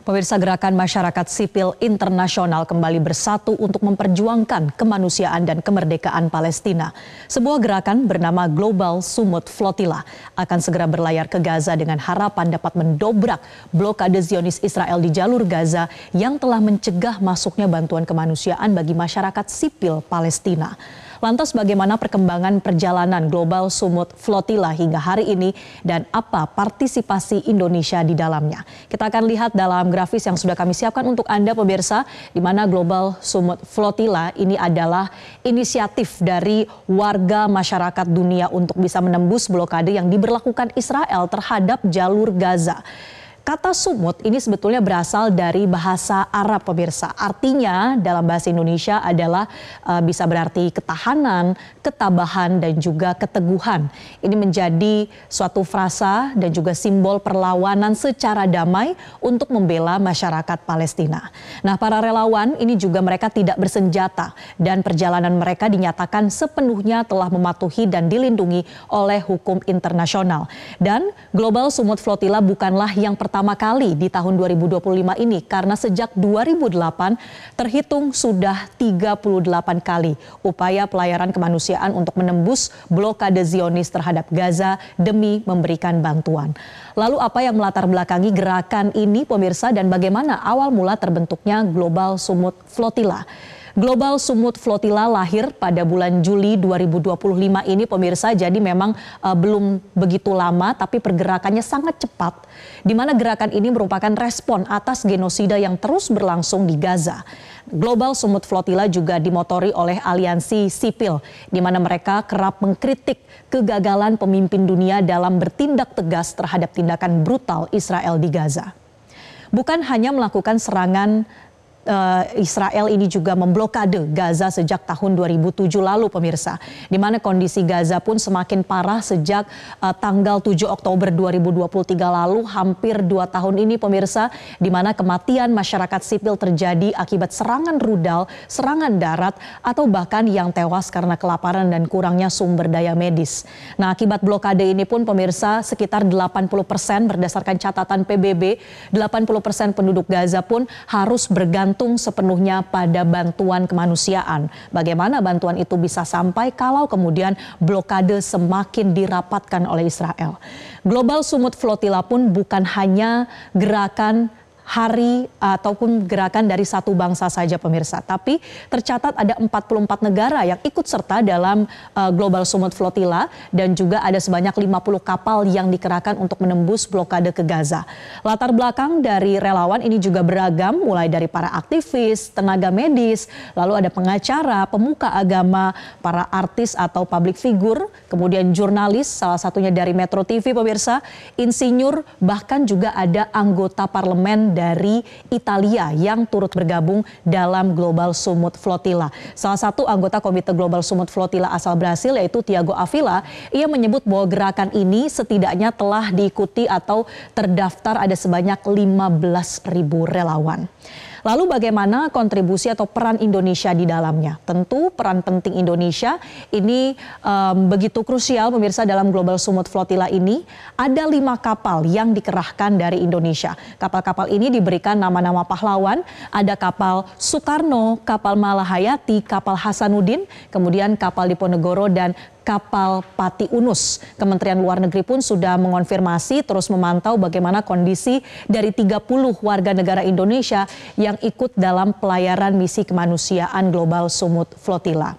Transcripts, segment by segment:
Pemirsa, gerakan masyarakat sipil internasional kembali bersatu untuk memperjuangkan kemanusiaan dan kemerdekaan Palestina. Sebuah gerakan bernama Global Sumut Flotilla akan segera berlayar ke Gaza dengan harapan dapat mendobrak blokade Zionis Israel di jalur Gaza yang telah mencegah masuknya bantuan kemanusiaan bagi masyarakat sipil Palestina. Lantas bagaimana perkembangan perjalanan Global Sumut Flotilla hingga hari ini dan apa partisipasi Indonesia di dalamnya? Kita akan lihat dalam grafis yang sudah kami siapkan untuk Anda pemirsa, di mana Global Sumut Flotilla ini adalah inisiatif dari warga masyarakat dunia untuk bisa menembus blokade yang diberlakukan Israel terhadap jalur Gaza. Kata sumut ini sebetulnya berasal dari bahasa Arab pemirsa. Artinya dalam bahasa Indonesia adalah bisa berarti ketahanan, ketabahan dan juga keteguhan. Ini menjadi suatu frasa dan juga simbol perlawanan secara damai untuk membela masyarakat Palestina. Nah, para relawan ini juga mereka tidak bersenjata dan perjalanan mereka dinyatakan sepenuhnya telah mematuhi dan dilindungi oleh hukum internasional. Dan Global Sumut Flotilla bukanlah yang pertama kali di tahun 2025 ini, karena sejak 2008 terhitung sudah 38 kali upaya pelayaran kemanusiaan untuk menembus blokade Zionis terhadap Gaza demi memberikan bantuan. Lalu apa yang melatar belakangi gerakan ini pemirsa, dan bagaimana awal mula terbentuknya Global Sumut Flotilla? Global Sumut Flotilla lahir pada bulan Juli 2025 ini pemirsa, jadi memang belum begitu lama tapi pergerakannya sangat cepat, di mana gerakan ini merupakan respon atas genosida yang terus berlangsung di Gaza. Global Sumut Flotilla juga dimotori oleh aliansi sipil, di mana mereka kerap mengkritik kegagalan pemimpin dunia dalam bertindak tegas terhadap tindakan brutal Israel di Gaza. Bukan hanya melakukan serangan, Israel ini juga memblokade Gaza sejak tahun 2007 lalu pemirsa, di mana kondisi Gaza pun semakin parah sejak tanggal 7 Oktober 2023 lalu, hampir 2 tahun ini pemirsa, di mana kematian masyarakat sipil terjadi akibat serangan rudal, serangan darat, atau bahkan yang tewas karena kelaparan dan kurangnya sumber daya medis. Nah, akibat blokade ini pun pemirsa, sekitar 80% berdasarkan catatan PBB, 80% penduduk Gaza pun harus bergantung sepenuhnya pada bantuan kemanusiaan. Bagaimana bantuan itu bisa sampai kalau kemudian blokade semakin dirapatkan oleh Israel? Global Sumut Flotilla pun bukan hanya gerakan hari ataupun gerakan dari satu bangsa saja pemirsa, tapi tercatat ada 44 negara yang ikut serta dalam Global Sumut Flotilla, dan juga ada sebanyak 50 kapal yang dikerahkan untuk menembus blokade ke Gaza. Latar belakang dari relawan ini juga beragam, mulai dari para aktivis, tenaga medis, lalu ada pengacara, pemuka agama, para artis atau public figure, kemudian jurnalis, salah satunya dari Metro TV pemirsa, insinyur, bahkan juga ada anggota parlemen dari Italia yang turut bergabung dalam Global Sumut Flotilla. Salah satu anggota Komite Global Sumut Flotilla asal Brasil, yaitu Thiago Avila, ia menyebut bahwa gerakan ini setidaknya telah diikuti atau terdaftar ada sebanyak 15.000 relawan. Lalu bagaimana kontribusi atau peran Indonesia di dalamnya? Tentu peran penting Indonesia ini begitu krusial pemirsa dalam Global Sumut Flotilla ini. Ada 5 kapal yang dikerahkan dari Indonesia. Kapal-kapal ini diberikan nama-nama pahlawan. Ada kapal Soekarno, kapal Malahayati, kapal Hasanuddin, kemudian kapal Diponegoro dan kapal Pati Unus. Kementerian Luar Negeri pun sudah mengonfirmasi terus memantau bagaimana kondisi dari 30 warga negara Indonesia yang ikut dalam pelayaran misi kemanusiaan Global Sumut Flotilla.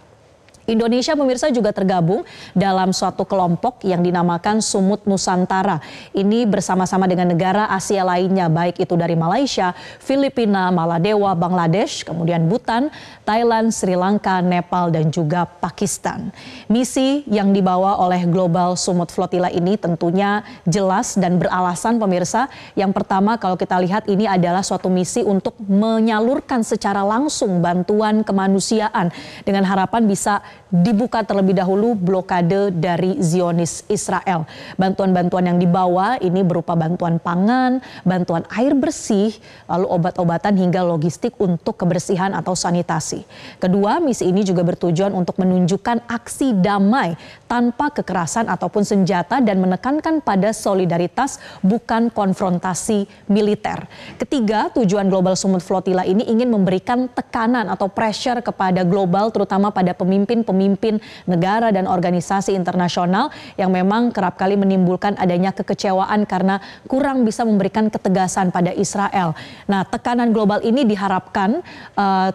Indonesia pemirsa juga tergabung dalam suatu kelompok yang dinamakan Sumut Nusantara. Ini bersama-sama dengan negara Asia lainnya, baik itu dari Malaysia, Filipina, Maladewa, Bangladesh, kemudian Bhutan, Thailand, Sri Lanka, Nepal, dan juga Pakistan. Misi yang dibawa oleh Global Sumut Flotilla ini tentunya jelas dan beralasan pemirsa. Yang pertama, kalau kita lihat ini adalah suatu misi untuk menyalurkan secara langsung bantuan kemanusiaan dengan harapan bisa dibuka terlebih dahulu blokade dari Zionis Israel. Bantuan-bantuan yang dibawa ini berupa bantuan pangan, bantuan air bersih, lalu obat-obatan hingga logistik untuk kebersihan atau sanitasi. Kedua, misi ini juga bertujuan untuk menunjukkan aksi damai tanpa kekerasan ataupun senjata dan menekankan pada solidaritas bukan konfrontasi militer. Ketiga, tujuan Global Summit Flotilla ini ingin memberikan tekanan atau pressure kepada global, terutama pada pemimpin-pemimpin negara dan organisasi internasional yang memang kerap kali menimbulkan adanya kekecewaan karena kurang bisa memberikan ketegasan pada Israel. Nah, tekanan global ini diharapkan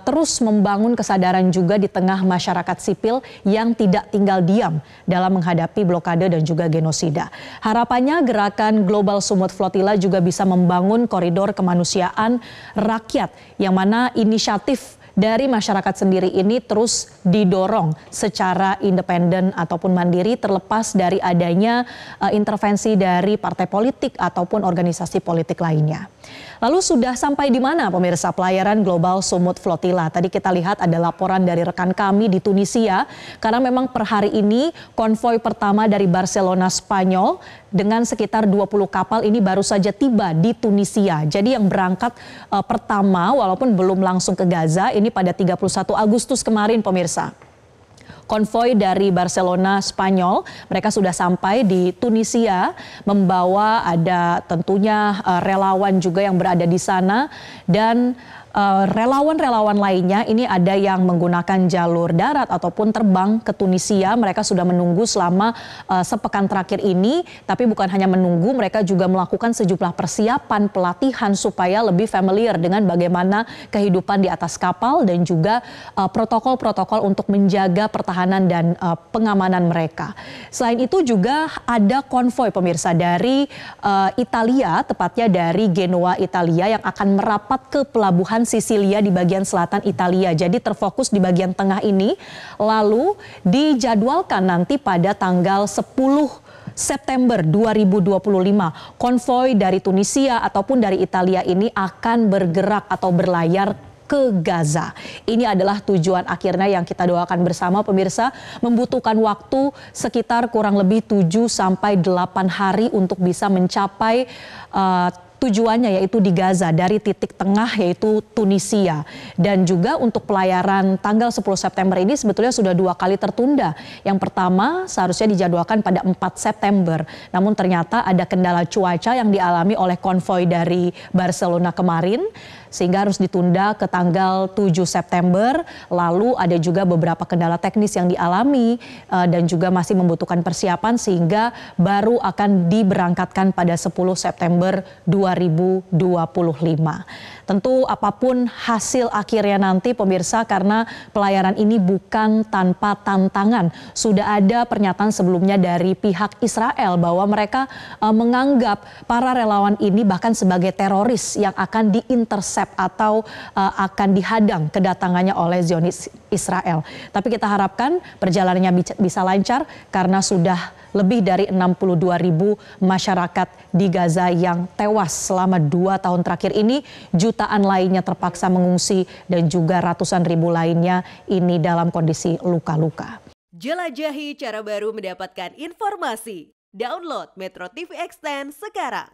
terus membangun kesadaran juga di tengah masyarakat sipil yang tidak tinggal diam dalam menghadapi blokade dan juga genosida. Harapannya gerakan Global Summit Flotilla juga bisa membangun koridor kemanusiaan rakyat yang mana inisiatif dari masyarakat sendiri ini terus didorong secara independen ataupun mandiri terlepas dari adanya intervensi dari partai politik ataupun organisasi politik lainnya. Lalu sudah sampai di mana pemirsa pelayaran Global Summit Flotilla? Tadi kita lihat ada laporan dari rekan kami di Tunisia karena memang per hari ini konvoi pertama dari Barcelona Spanyol dengan sekitar 20 kapal ini baru saja tiba di Tunisia. Jadi yang berangkat pertama walaupun belum langsung ke Gaza ini pada 31 Agustus kemarin pemirsa. Konvoi dari Barcelona Spanyol, mereka sudah sampai di Tunisia membawa ada tentunya relawan juga yang berada di sana dan relawan-relawan lainnya ini ada yang menggunakan jalur darat ataupun terbang ke Tunisia. Mereka sudah menunggu selama sepekan terakhir ini, tapi bukan hanya menunggu, mereka juga melakukan sejumlah persiapan pelatihan supaya lebih familiar dengan bagaimana kehidupan di atas kapal dan juga protokol-protokol untuk menjaga pertahanan dan pengamanan mereka. Selain itu juga ada konvoi pemirsa dari Italia, tepatnya dari Genoa, Italia yang akan merapat ke pelabuhan Sisilia di bagian selatan Italia. Jadi terfokus di bagian tengah ini. Lalu dijadwalkan nanti pada tanggal 10 September 2025 konvoi dari Tunisia ataupun dari Italia ini akan bergerak atau berlayar ke Gaza. Ini adalah tujuan akhirnya yang kita doakan bersama pemirsa, membutuhkan waktu sekitar kurang lebih 7 sampai 8 hari untuk bisa mencapai tujuannya yaitu di Gaza dari titik tengah yaitu Tunisia. Dan juga untuk pelayaran tanggal 10 September ini sebetulnya sudah 2 kali tertunda. Yang pertama seharusnya dijadwalkan pada 4 September. Namun ternyata ada kendala cuaca yang dialami oleh konvoi dari Barcelona kemarin sehingga harus ditunda ke tanggal 7 September. Lalu ada juga beberapa kendala teknis yang dialami dan juga masih membutuhkan persiapan sehingga baru akan diberangkatkan pada 10 September 2025. Tentu apapun hasil akhirnya nanti pemirsa, karena pelayaran ini bukan tanpa tantangan. Sudah ada pernyataan sebelumnya dari pihak Israel bahwa mereka menganggap para relawan ini bahkan sebagai teroris yang akan diintersep atau akan dihadang kedatangannya oleh Zionis Israel. Tapi kita harapkan perjalanannya bisa lancar karena sudah lebih dari 62.000 masyarakat di Gaza yang tewas selama 2 tahun terakhir ini. Jutaan lainnya terpaksa mengungsi dan juga ratusan ribu lainnya ini dalam kondisi luka-luka. Jelajahi cara baru mendapatkan informasi. Download Metro TV Extend sekarang.